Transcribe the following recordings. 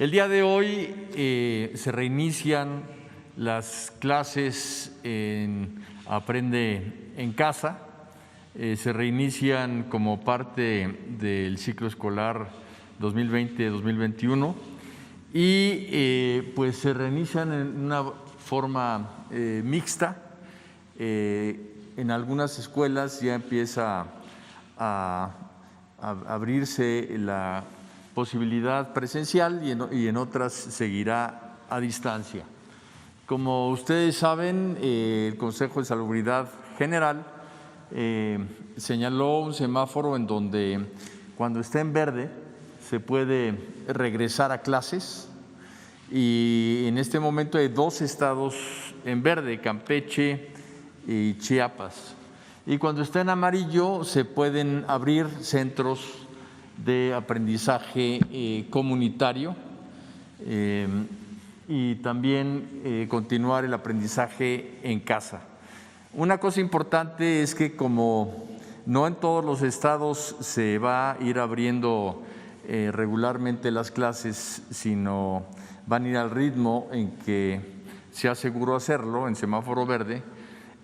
El día de hoy se reinician las clases en Aprende en Casa, se reinician como parte del ciclo escolar 2020-2021 y pues se reinician en una forma mixta. En algunas escuelas ya empieza a abrirse la posibilidad presencial y en otras seguirá a distancia. Como ustedes saben, el Consejo de Salubridad General señaló un semáforo en donde cuando esté en verde se puede regresar a clases, y en este momento hay 2 estados en verde, Campeche y Chiapas. Y cuando está en amarillo se pueden abrir centros de aprendizaje comunitario y también continuar el aprendizaje en casa. Una cosa importante es que como no en todos los estados se va a ir abriendo regularmente las clases, sino van a ir al ritmo en que se aseguró hacerlo en semáforo verde,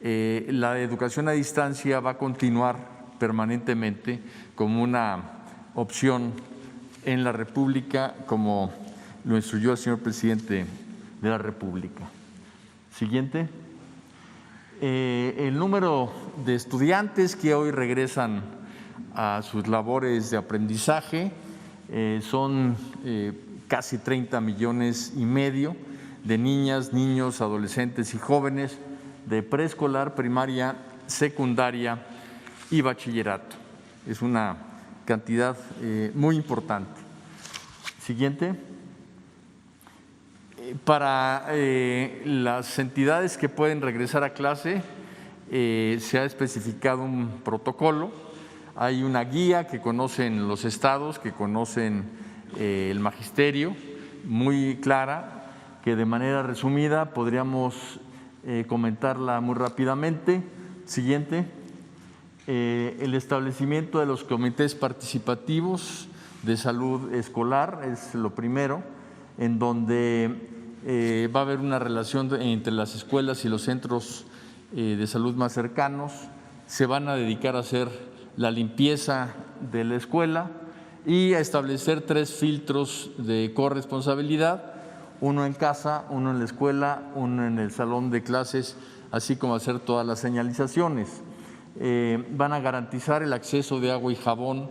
la educación a distancia va a continuar permanentemente como una opción en la República, como lo instruyó el señor presidente de la República. Siguiente. El número de estudiantes que hoy regresan a sus labores de aprendizaje son casi 30,5 millones de niñas, niños, adolescentes y jóvenes de preescolar, primaria, secundaria y bachillerato. Es una cantidad muy importante. Siguiente. Para las entidades que pueden regresar a clase se ha especificado un protocolo, hay una guía que conocen los estados, que conocen el magisterio, muy clara, que de manera resumida podríamos comentarla muy rápidamente. Siguiente. El establecimiento de los comités participativos de salud escolar es lo primero, en donde va a haber una relación entre las escuelas y los centros de salud más cercanos. Se van a dedicar a hacer la limpieza de la escuela y a establecer 3 filtros de corresponsabilidad: uno en casa, uno en la escuela, uno en el salón de clases, así como hacer todas las señalizaciones. Van a garantizar el acceso de agua y jabón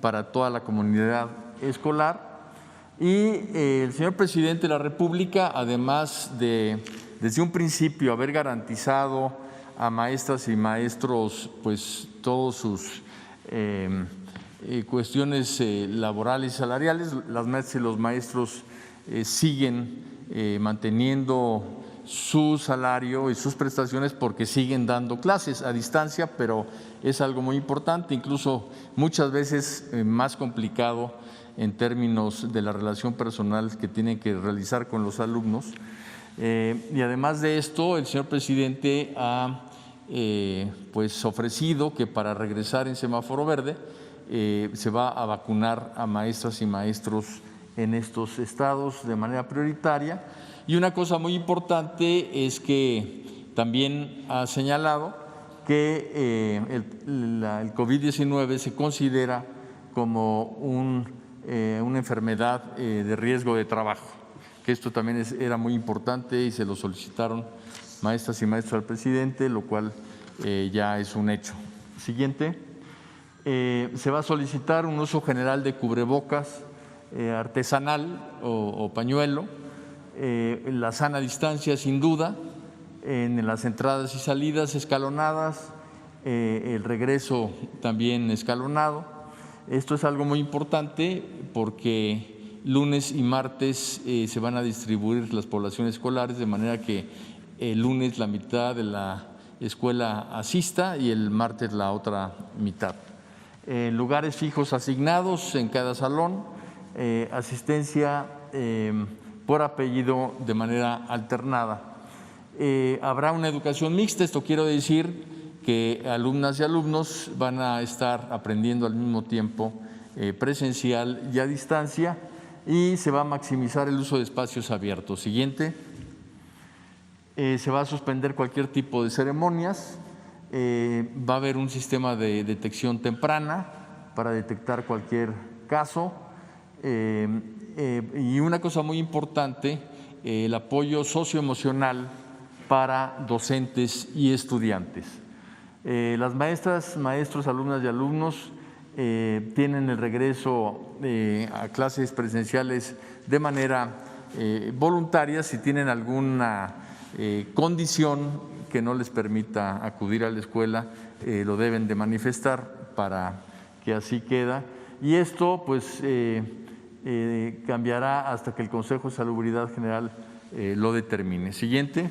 para toda la comunidad escolar. Y el señor presidente de la República, además de desde un principio haber garantizado a maestras y maestros pues todas sus cuestiones laborales y salariales, las maestras y los maestros siguen manteniendo su salario y sus prestaciones porque siguen dando clases a distancia, pero es algo muy importante, incluso muchas veces más complicado en términos de la relación personal que tienen que realizar con los alumnos. Y además de esto, el señor presidente ha pues ofrecido que para regresar en semáforo verde se va a vacunar a maestras y maestros en estos estados de manera prioritaria. Y una cosa muy importante es que también ha señalado que el COVID-19 se considera como una enfermedad de riesgo de trabajo, que esto también era muy importante y se lo solicitaron maestras y maestros al presidente, lo cual ya es un hecho. Siguiente. Se va a solicitar un uso general de cubrebocas artesanal o pañuelo, la sana distancia sin duda, en las entradas y salidas escalonadas, el regreso también escalonado. Esto es algo muy importante porque lunes y martes se van a distribuir las poblaciones escolares, de manera que el lunes la mitad de la escuela asista y el martes la otra mitad. Lugares fijos asignados en cada salón, asistencia por apellido de manera alternada. Habrá una educación mixta, esto quiero decir que alumnas y alumnos van a estar aprendiendo al mismo tiempo presencial y a distancia, y se va a maximizar el uso de espacios abiertos. Siguiente. Se va a suspender cualquier tipo de ceremonias. Va a haber un sistema de detección temprana para detectar cualquier caso. Y una cosa muy importante, el apoyo socioemocional para docentes y estudiantes. Las maestras, maestros, alumnas y alumnos tienen el regreso a clases presenciales de manera voluntaria. Si tienen alguna condición que no les permita acudir a la escuela, lo deben de manifestar para que así queda. Y esto pues cambiará hasta que el Consejo de Salubridad General lo determine. Siguiente.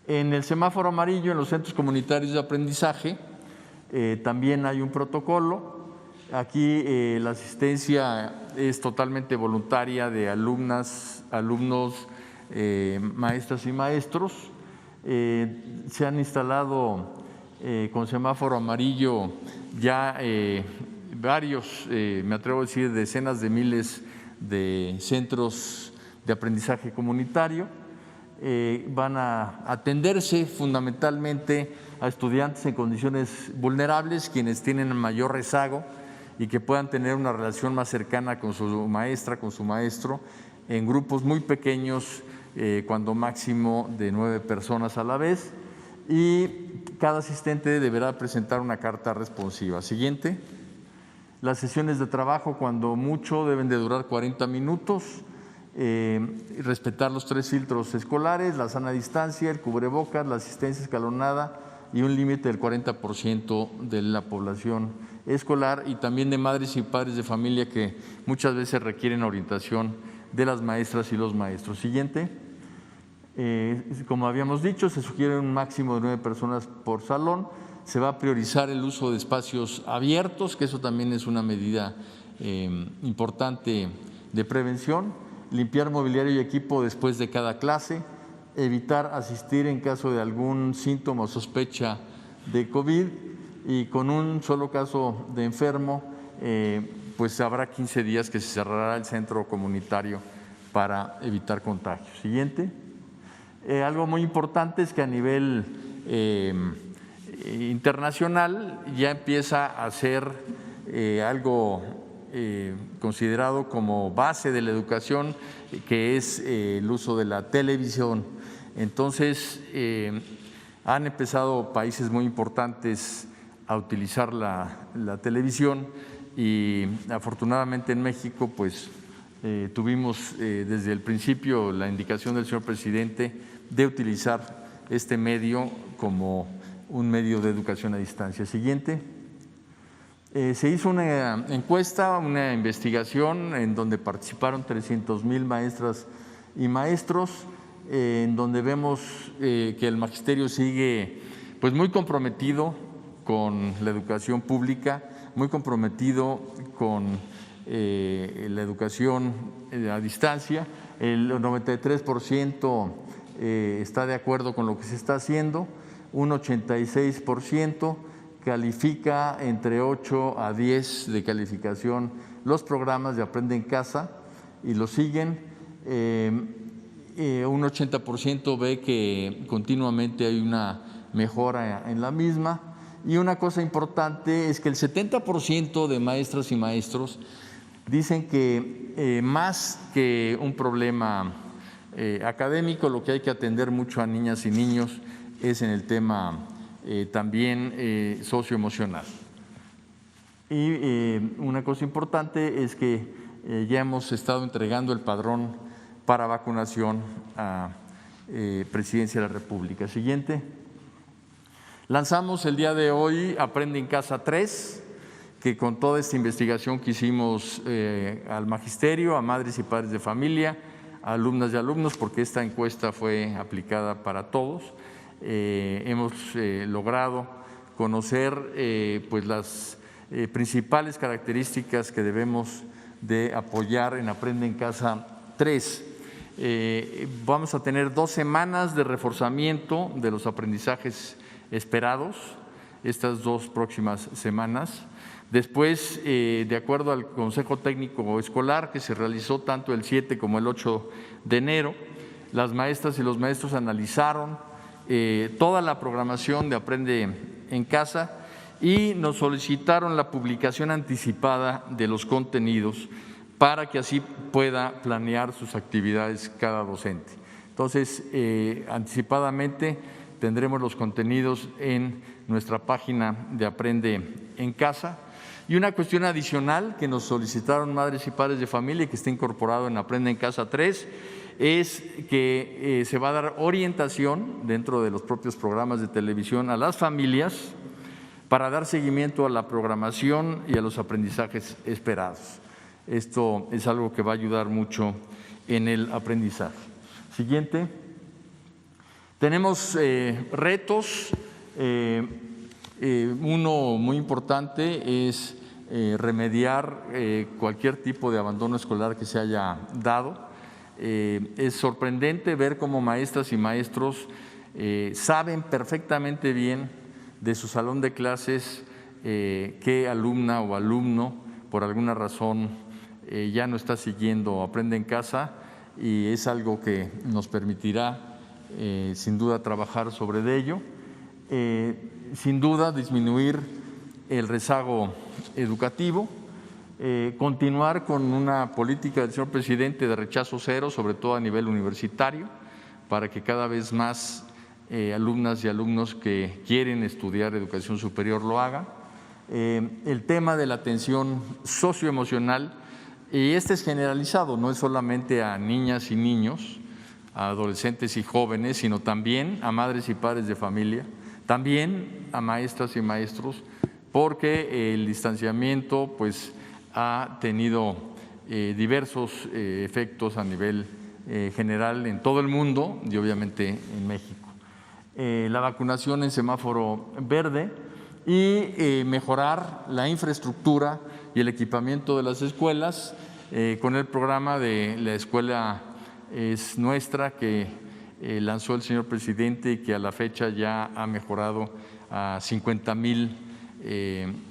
En el semáforo amarillo, en los centros comunitarios de aprendizaje, también hay un protocolo. Aquí la asistencia es totalmente voluntaria de alumnas, alumnos, maestras y maestros. Se han instalado con semáforo amarillo ya varios, me atrevo a decir, decenas de miles de centros de aprendizaje comunitario. Van a atenderse fundamentalmente a estudiantes en condiciones vulnerables, quienes tienen mayor rezago y que puedan tener una relación más cercana con su maestra, con su maestro, en grupos muy pequeños, cuando máximo de 9 personas a la vez, y cada asistente deberá presentar una carta responsiva. Siguiente. Las sesiones de trabajo, cuando mucho, deben de durar 40 minutos. Respetar los 3 filtros escolares, la sana distancia, el cubrebocas, la asistencia escalonada y un límite del 40% de la población escolar, y también de madres y padres de familia que muchas veces requieren orientación de las maestras y los maestros. Siguiente. Como habíamos dicho, se sugiere un máximo de 9 personas por salón. Se va a priorizar el uso de espacios abiertos, que eso también es una medida importante de prevención. Limpiar mobiliario y equipo después de cada clase. Evitar asistir en caso de algún síntoma o sospecha de COVID, y con un solo caso de enfermo, pues habrá 15 días que se cerrará el centro comunitario para evitar contagios. Siguiente. Algo muy importante es que a nivel internacional ya empieza a ser algo considerado como base de la educación, que es el uso de la televisión. Entonces, han empezado países muy importantes a utilizar la televisión, y afortunadamente en México pues tuvimos desde el principio la indicación del señor presidente de utilizar este medio como un medio de educación a distancia. Siguiente. Se hizo una encuesta, una investigación en donde participaron 300,000 maestras y maestros, en donde vemos que el magisterio sigue pues muy comprometido con la educación pública, muy comprometido con la educación a distancia. El 93% está de acuerdo con lo que se está haciendo, un 86% califica entre 8 a 10 de calificación los programas de Aprende en Casa y lo siguen. Un 80% ve que continuamente hay una mejora en la misma, y una cosa importante es que el 70% de maestras y maestros dicen que más que un problema académico, lo que hay que atender mucho a niñas y niños es en el tema también socioemocional. Y una cosa importante es que ya hemos estado entregando el padrón para vacunación a Presidencia de la República. Siguiente. Lanzamos el día de hoy Aprende en Casa 3, que con toda esta investigación que hicimos al magisterio, a madres y padres de familia, a alumnas y alumnos, porque esta encuesta fue aplicada para todos, hemos logrado conocer pues las principales características que debemos de apoyar en Aprende en Casa 3. Vamos a tener 2 semanas de reforzamiento de los aprendizajes esperados. estas 2 próximas semanas. Después, de acuerdo al Consejo Técnico Escolar, que se realizó tanto el 7 como el 8 de enero, las maestras y los maestros analizaron toda la programación de Aprende en Casa y nos solicitaron la publicación anticipada de los contenidos para que así pueda planear sus actividades cada docente. Entonces, anticipadamente tendremos los contenidos en nuestra página de Aprende en Casa. Y una cuestión adicional que nos solicitaron madres y padres de familia y que está incorporado en Aprende en Casa 3 es que se va a dar orientación dentro de los propios programas de televisión a las familias para dar seguimiento a la programación y a los aprendizajes esperados. Esto es algo que va a ayudar mucho en el aprendizaje. Siguiente. Tenemos retos. Uno muy importante es remediar cualquier tipo de abandono escolar que se haya dado. Es sorprendente ver cómo maestras y maestros saben perfectamente bien de su salón de clases qué alumna o alumno por alguna razón ya no está siguiendo Aprende en Casa, y es algo que nos permitirá sin duda trabajar sobre ello. Sin duda disminuir el rezago educativo, continuar con una política del señor presidente de rechazo cero, sobre todo a nivel universitario, para que cada vez más alumnas y alumnos que quieren estudiar educación superior lo hagan. El tema de la atención socioemocional, y este es generalizado, no es solamente a niñas y niños, a adolescentes y jóvenes, sino también a madres y padres de familia, también a maestras y maestros, porque el distanciamiento pues ha tenido diversos efectos a nivel general en todo el mundo y obviamente en México. La vacunación en semáforo verde y mejorar la infraestructura y el equipamiento de las escuelas con el programa de La Escuela es Nuestra, que lanzó el señor presidente y que a la fecha ya ha mejorado a 50,000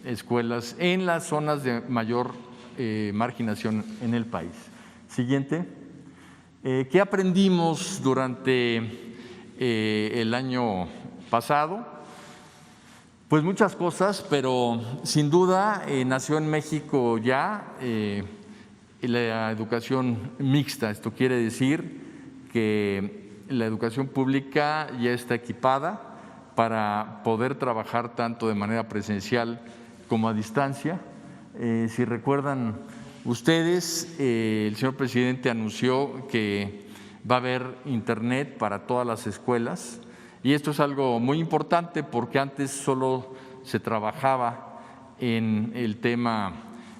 escuelas en las zonas de mayor marginación en el país. Siguiente. ¿Qué aprendimos durante el año pasado? Pues muchas cosas, pero sin duda nació en México ya la educación mixta. Esto quiere decir que la educación pública ya está equipada para poder trabajar tanto de manera presencial como a distancia. Si recuerdan ustedes, el señor presidente anunció que va a haber internet para todas las escuelas, y esto es algo muy importante porque antes solo se trabajaba en el tema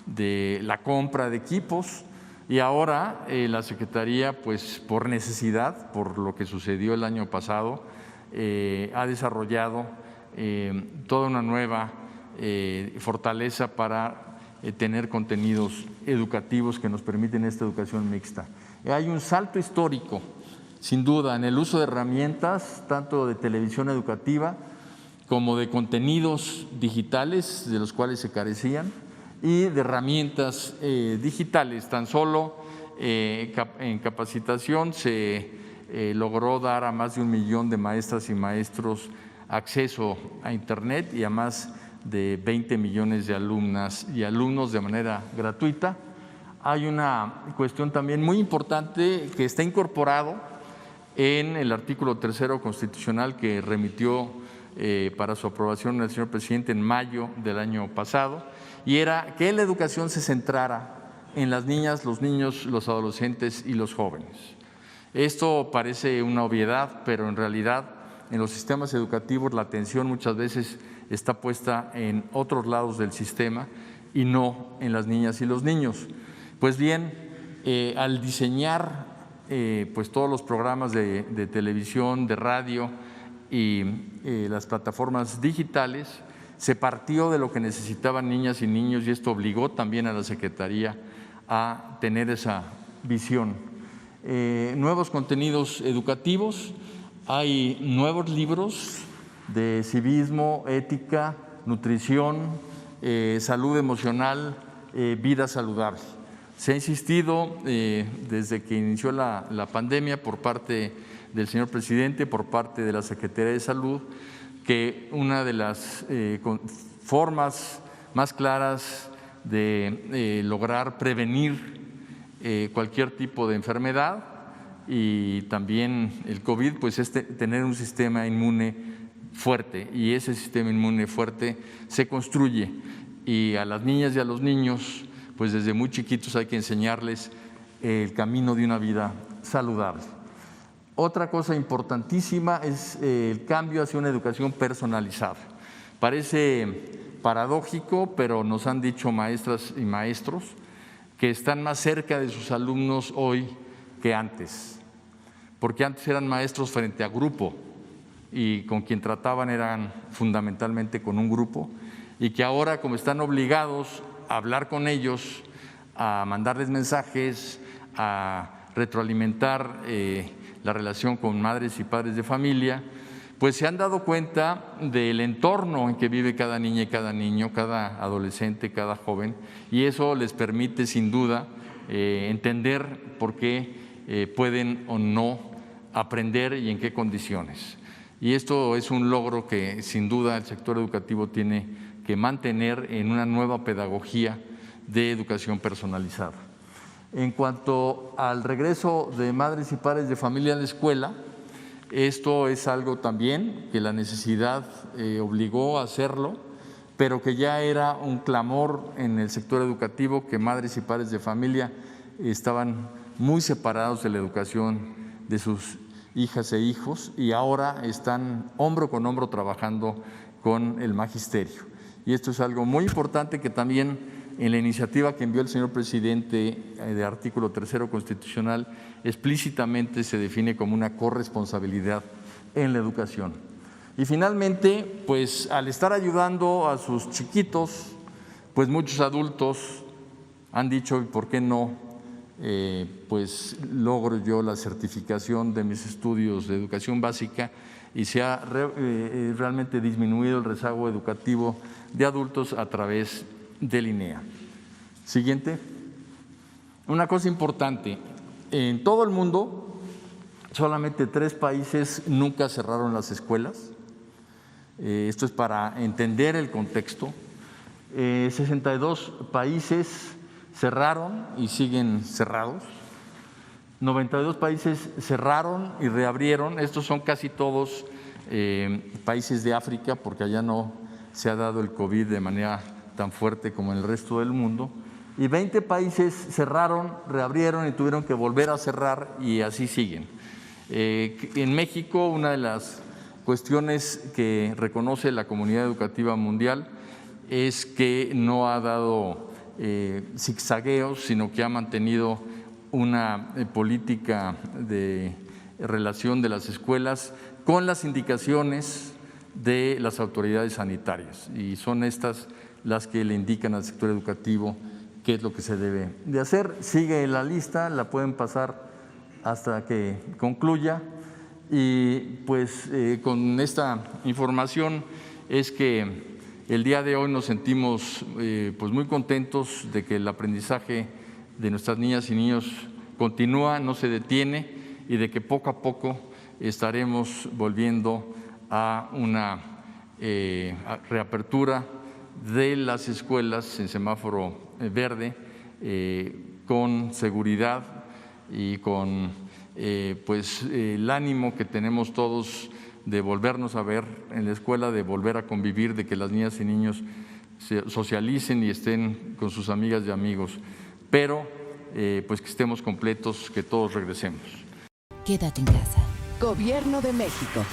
de la compra de equipos, y ahora la Secretaría, pues por necesidad, por lo que sucedió el año pasado, ha desarrollado toda una nueva fortaleza para tener contenidos educativos que nos permiten esta educación mixta. Hay un salto histórico, sin duda, en el uso de herramientas, tanto de televisión educativa como de contenidos digitales de los cuales se carecían, y de herramientas digitales. Tan solo en capacitación se logró dar a más de 1 millón de maestras y maestros acceso a Internet y a más de 20 millones de alumnas y alumnos de manera gratuita. Hay una cuestión también muy importante que está incorporado en el artículo 3º constitucional que remitió para su aprobación el señor presidente en mayo del año pasado, y era que la educación se centrara en las niñas, los niños, los adolescentes y los jóvenes. Esto parece una obviedad, pero en realidad en los sistemas educativos la atención muchas veces está puesta en otros lados del sistema y no en las niñas y los niños. Pues bien, al diseñar pues todos los programas de televisión, de radio y las plataformas digitales, se partió de lo que necesitaban niñas y niños, y esto obligó también a la Secretaría a tener esa visión. Nuevos contenidos educativos, hay nuevos libros de civismo, ética, nutrición, salud emocional, vida saludable. Se ha insistido desde que inició la pandemia por parte del señor presidente, por parte de la Secretaría de Salud, que una de las formas más claras de lograr prevenir cualquier tipo de enfermedad y también el COVID, pues es tener un sistema inmune fuerte, y ese sistema inmune fuerte se construye, y a las niñas y a los niños pues desde muy chiquitos hay que enseñarles el camino de una vida saludable. Otra cosa importantísima es el cambio hacia una educación personalizada. Parece paradójico, pero nos han dicho maestras y maestros que están más cerca de sus alumnos hoy que antes, porque antes eran maestros frente a grupo y con quien trataban eran fundamentalmente con un grupo, y que ahora, como están obligados a hablar con ellos, a mandarles mensajes, a retroalimentar la relación con madres y padres de familia, pues se han dado cuenta del entorno en que vive cada niña y cada niño, cada adolescente, cada joven, y eso les permite sin duda entender por qué pueden o no aprender y en qué condiciones. Y esto es un logro que sin duda el sector educativo tiene que mantener en una nueva pedagogía de educación personalizada. En cuanto al regreso de madres y padres de familia a la escuela, esto es algo también que la necesidad obligó a hacerlo, pero que ya era un clamor en el sector educativo, que madres y padres de familia estaban muy separados de la educación de sus hijas e hijos, y ahora están hombro con hombro trabajando con el magisterio. Y esto es algo muy importante que también en la iniciativa que envió el señor presidente de artículo 3º constitucional explícitamente se define como una corresponsabilidad en la educación. Y finalmente, pues al estar ayudando a sus chiquitos, pues muchos adultos han dicho, ¿y por qué no? Pues logro yo la certificación de mis estudios de educación básica, y se ha realmente disminuido el rezago educativo de adultos a través del INEA. Siguiente. Una cosa importante, en todo el mundo solamente 3 países nunca cerraron las escuelas. Esto es para entender el contexto. 62 países cerraron y siguen cerrados. 92 países cerraron y reabrieron. Estos son casi todos países de África, porque allá no se ha dado el COVID de manera tan fuerte como en el resto del mundo. Y 20 países cerraron, reabrieron y tuvieron que volver a cerrar, y así siguen. En México, una de las cuestiones que reconoce la comunidad educativa mundial es que no ha dado zigzagueos, sino que ha mantenido una política de relación de las escuelas con las indicaciones de las autoridades sanitarias, y son estas las que le indican al sector educativo qué es lo que se debe de hacer. Sigue la lista, la pueden pasar hasta que concluya, y pues con esta información es que el día de hoy nos sentimos pues muy contentos de que el aprendizaje de nuestras niñas y niños continúa, no se detiene, y de que poco a poco estaremos volviendo a una reapertura de las escuelas en semáforo verde, con seguridad y con pues el ánimo que tenemos todos de volvernos a ver en la escuela, de volver a convivir, de que las niñas y niños se socialicen y estén con sus amigas y amigos, pero pues que estemos completos, que todos regresemos. Quédate en casa. Gobierno de México.